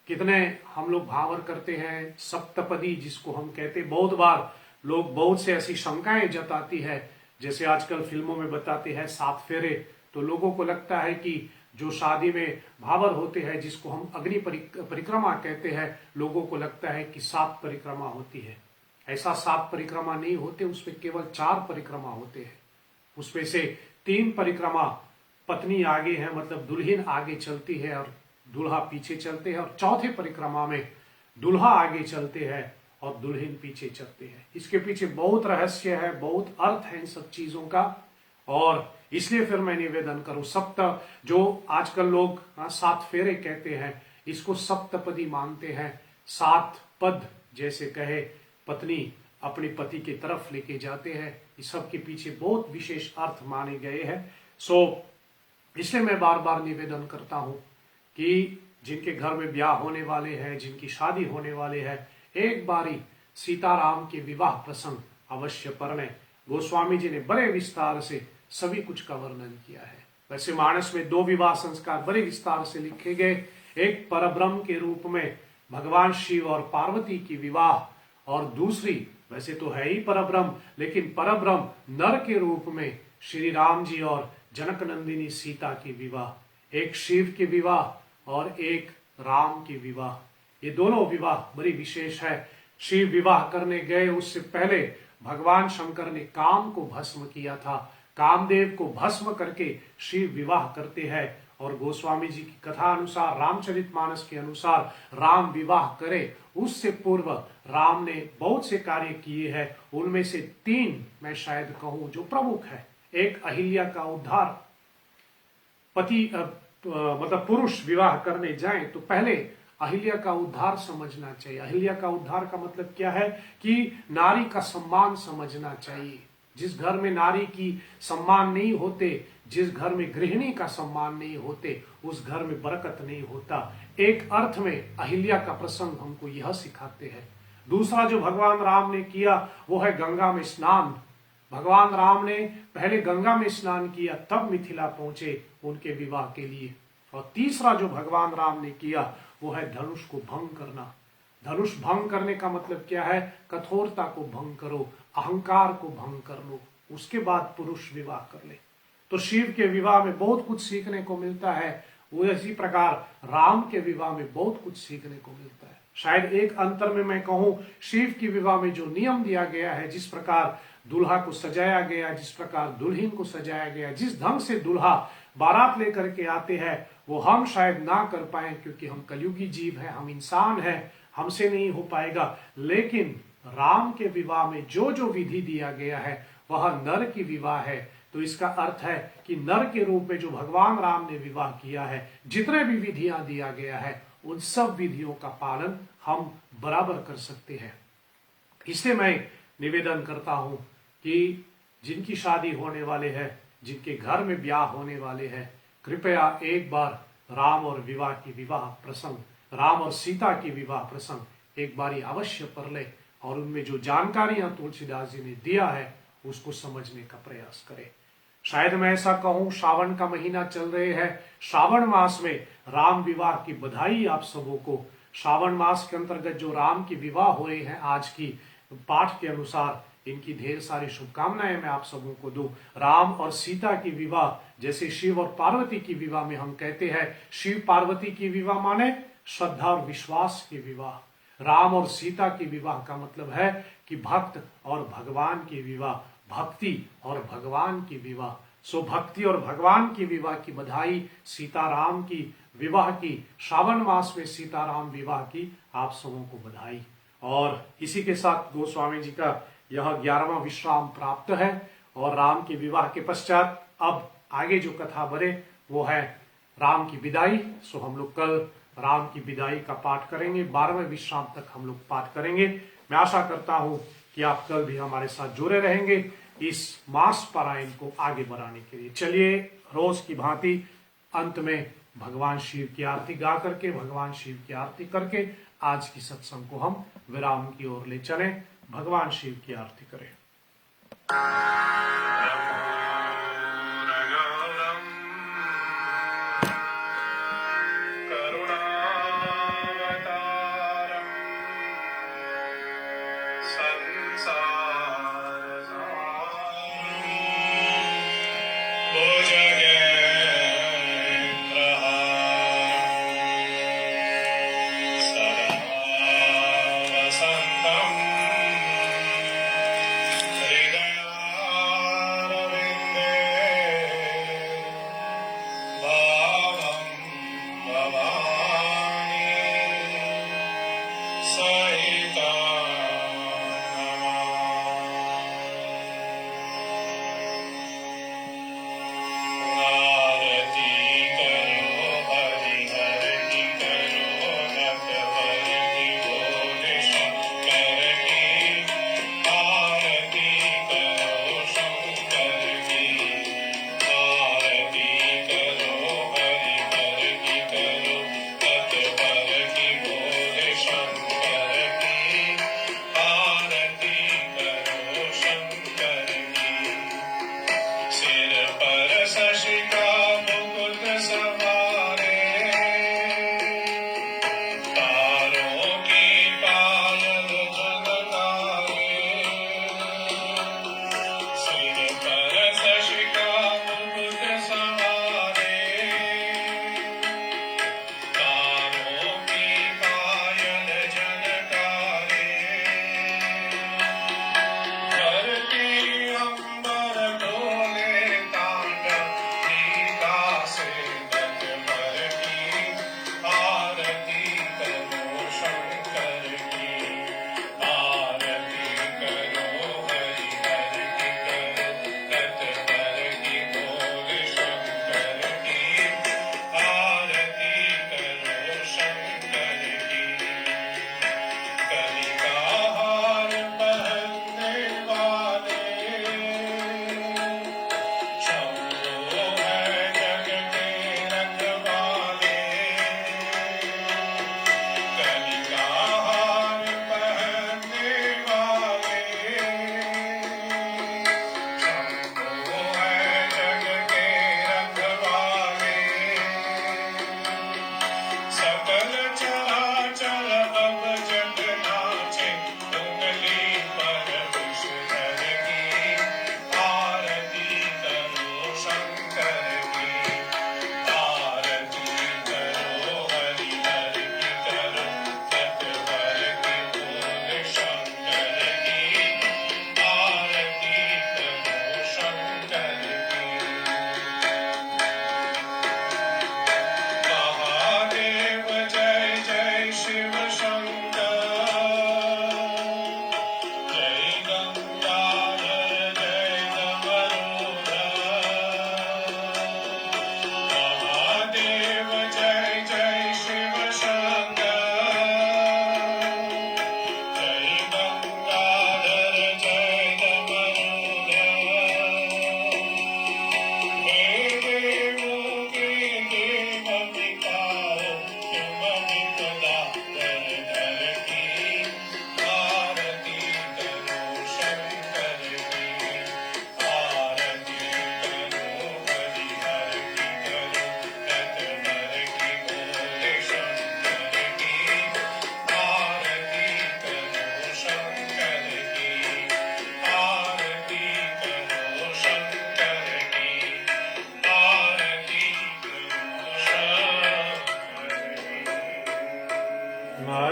A: कितने हम लोग भावर करते हैं, सप्तपदी जिसको हम कहते। बहुत बार लोग बहुत से ऐसी शंकाएं जताती है, जैसे आजकल फिल्मों में बताते हैं 7 फेरे, तो लोगों को लगता है कि जो शादी में भावर होते हैं, जिसको हम अग्नि परिक्रमा कहते हैं, लोगों को लगता है कि 7 परिक्रमा होती है। ऐसा 7 परिक्रमा नहीं होते, उसमें केवल 4 परिक्रमा होते हैं। उसमें से 3 परिक्रमा पत्नी आगे है, मतलब दुल्हन आगे चलती है और दूल्हा पीछे चलते हैं, और चौथे परिक्रमा में दूल्हा आगे चलते हैं और दुल्हन पीछे चलते हैं। इसके पीछे बहुत रहस्य है, बहुत अर्थ है इन सब चीजों का, और इसलिए फिर मैं निवेदन करूं, सप्त जो आजकल लोग 7 फेरे कहते हैं, इसको सप्तपदी मानते हैं। 7 पद जैसे कहे पत्नी अपने पति की तरफ लेके जाते हैं, इस सब के पीछे बहुत विशेष अर्थ माने गए हैं। इसलिए मैं बार बार निवेदन करता हूं कि जिनके घर में ब्याह होने वाले हैं, जिनकी शादी होने वाले हैं, एक बारी सीताराम के विवाह प्रसंग अवश्य पढ़ें। गोस्वामी जी ने बड़े विस्तार से सभी कुछ का वर्णन किया है। वैसे मानस में 2 विवाह संस्कार बड़े विस्तार से लिखे गए, एक परब्रह्म के रूप में भगवान शिव और पार्वती की विवाह, और दूसरी वैसे तो है ही परब्रह्म, लेकिन परब्रह्म नर के रूप में श्री राम जी और जनक नंदिनी सीता की विवाह। एक शिव के विवाह और एक राम की विवाह, ये दोनों विवाह बड़ी विशेष है। शिव विवाह करने गए उससे पहले भगवान शंकर ने काम को भस्म किया था, कामदेव को भस्म करके शिव विवाह करते हैं। और गोस्वामी जी की कथा अनुसार, रामचरितमानस के अनुसार, राम विवाह करे उससे पूर्व राम ने बहुत से कार्य किए हैं। उनमें से 3 मैं शायद कहूं जो प्रमुख है। एक अहिल्या का उद्धार, पति मतलब पुरुष विवाह करने जाए तो पहले अहिल्या का उद्धार समझना चाहिए। अहिल्या का उद्धार का मतलब क्या है कि नारी का सम्मान समझना चाहिए। जिस घर में नारी की सम्मान नहीं होते, जिस घर में गृहिणी का सम्मान नहीं होते, उस घर में बरकत नहीं होता। एक अर्थ में अहिल्या का प्रसंग हमको यह सिखाते हैं। दूसरा जो भगवान राम ने किया वो है गंगा में स्नान। भगवान राम ने पहले गंगा में स्नान किया, तब मिथिला पहुंचे उनके विवाह के लिए। और तीसरा जो भगवान राम ने किया वो है धनुष को भंग करना। धनुष भंग करने का मतलब क्या है? कठोरता को भंग करो, अहंकार को भंग कर लो, उसके बाद पुरुष विवाह कर ले। तो शिव के विवाह में बहुत कुछ सीखने को मिलता है, वो इसी प्रकार राम के विवाह में बहुत कुछ सीखने को मिलता है। शायद एक अंतर में मैं कहूं, शिव के विवाह में जो नियम दिया गया है, जिस प्रकार दूल्हा को सजाया गया, जिस प्रकार दुल्हन को सजाया गया, जिस ढंग से दूल्हा बारात लेकर के आते हैं, वो हम शायद ना कर पाए, क्योंकि हम कलयुगी जीव हैं, हम इंसान हैं, हमसे नहीं हो पाएगा। लेकिन राम के विवाह में जो जो विधि दिया गया है वह नर की विवाह है। तो इसका अर्थ है कि नर के रूप में जो भगवान राम ने विवाह किया है, जितने भी विधियां दिया गया है, उन सब विधियों का पालन हम बराबर कर सकते हैं। इसलिए मैं निवेदन करता हूं कि जिनकी शादी होने वाले हैं, जिनके घर में ब्याह होने वाले हैं, कृपया एक बार राम और विवाह की विवाह प्रसंग, राम और सीता की विवाह प्रसंग एक बारी अवश्य पढ़ ले, और उनमें जो जानकारियां तुलसीदास जी ने दिया है उसको समझने का प्रयास करें। शायद मैं ऐसा कहूं, श्रावण का महीना चल रहे हैं, श्रावण मास में राम विवाह की बधाई आप सबों को। श्रावण मास के अंतर्गत जो राम की विवाह हो रहे हैं, आज की पाठ के अनुसार इनकी ढेर सारी शुभकामनाएं मैं आप सबों को दूं। राम और सीता की विवाह, जैसे शिव और पार्वती की विवाह में हम कहते हैं, शिव पार्वती की विवाह माने श्रद्धा और विश्वास की विवाह। राम और सीता की विवाह का मतलब है कि भक्त और भगवान की विवाह, भक्ति और भगवान की विवाह। सो भक्ति और भगवान की विवाह की बधाई, सीताराम की विवाह की, श्रावण मास में सीताराम विवाह की आप सबों को बधाई। और इसी के साथ गोस्वामी जी का यह 11वां विश्राम प्राप्त है। और राम के विवाह के पश्चात अब आगे जो कथा बढ़े वो है राम की विदाई। सो हम लोग कल राम की विदाई का पाठ करेंगे, 12वें विश्राम तक हम लोग पाठ करेंगे। मैं आशा करता हूं कि आप कल भी हमारे साथ जुड़े रहेंगे इस मास पारायण को आगे बढ़ाने के लिए। चलिए रोज की भांति अंत में भगवान शिव की आरती गा करके, भगवान शिव की आरती करके आज की सत्संग को हम विराम की ओर ले चलें। भगवान शिव की आरती करें।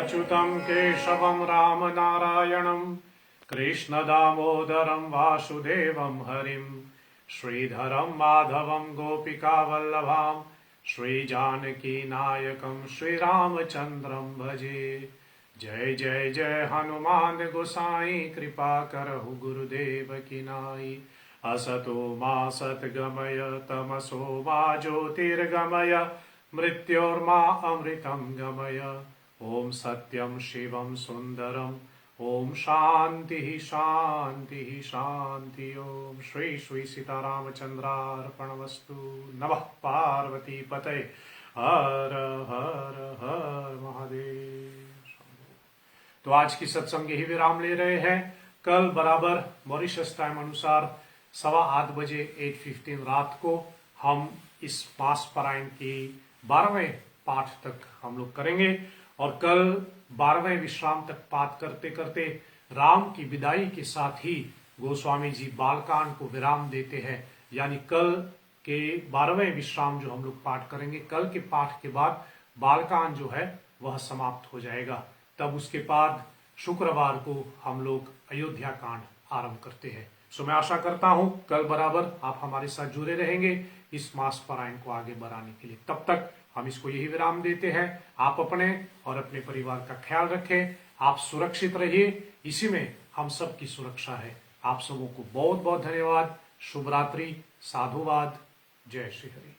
A: अच्युतं केशवं राम नारायणं कृष्ण दामोदरं वासुदेवं हरिं श्रीधरं माधवं गोपिकावल्लभां श्रीजानकी नायकं श्रीरामचन्द्रं भजे। जय जय जय हनुमान गोसाई कृपा करहु गुरुदेव की नाई। असतो मा सद्गमय तमसो मा ज्योतिर्गमय मृत्योर्मा अमृतं गमय। ओम सत्यं शिवं सुंदरम ओम शांति शांति शांति। ओम श्री श्री सीतारामचंद्रार्पणमस्तु। नमः पार्वती पते हर हर हर महादेव। तो आज की सत्संग यही विराम ले रहे हैं। कल बराबर मॉरिशस टाइम अनुसार 8:15 बजे 8:15 रात को हम इस मास पारायण की 12वें पाठ तक हम लोग करेंगे और कल 12वें विश्राम तक पाठ करते करते राम की विदाई के साथ ही गोस्वामी जी बालकांड को विराम देते हैं। यानी कल के 12वें विश्राम जो हम लोग पाठ करेंगे, कल के पाठ के बाद बालकांड जो है वह समाप्त हो जाएगा। तब उसके बाद शुक्रवार को हम लोग अयोध्या कांड आरंभ करते हैं। सो मैं आशा करता हूं कल बराबर आप हमारे साथ जुड़े रहेंगे इस मास पारायण को आगे बढ़ाने के लिए। तब तक हम इसको यही विराम देते हैं। आप अपने और अपने परिवार का ख्याल रखें, आप सुरक्षित रहिए, इसी में हम सबकी सुरक्षा है। आप सबों को बहुत बहुत धन्यवाद। शुभ रात्रि, साधुवाद, जय श्री हरि।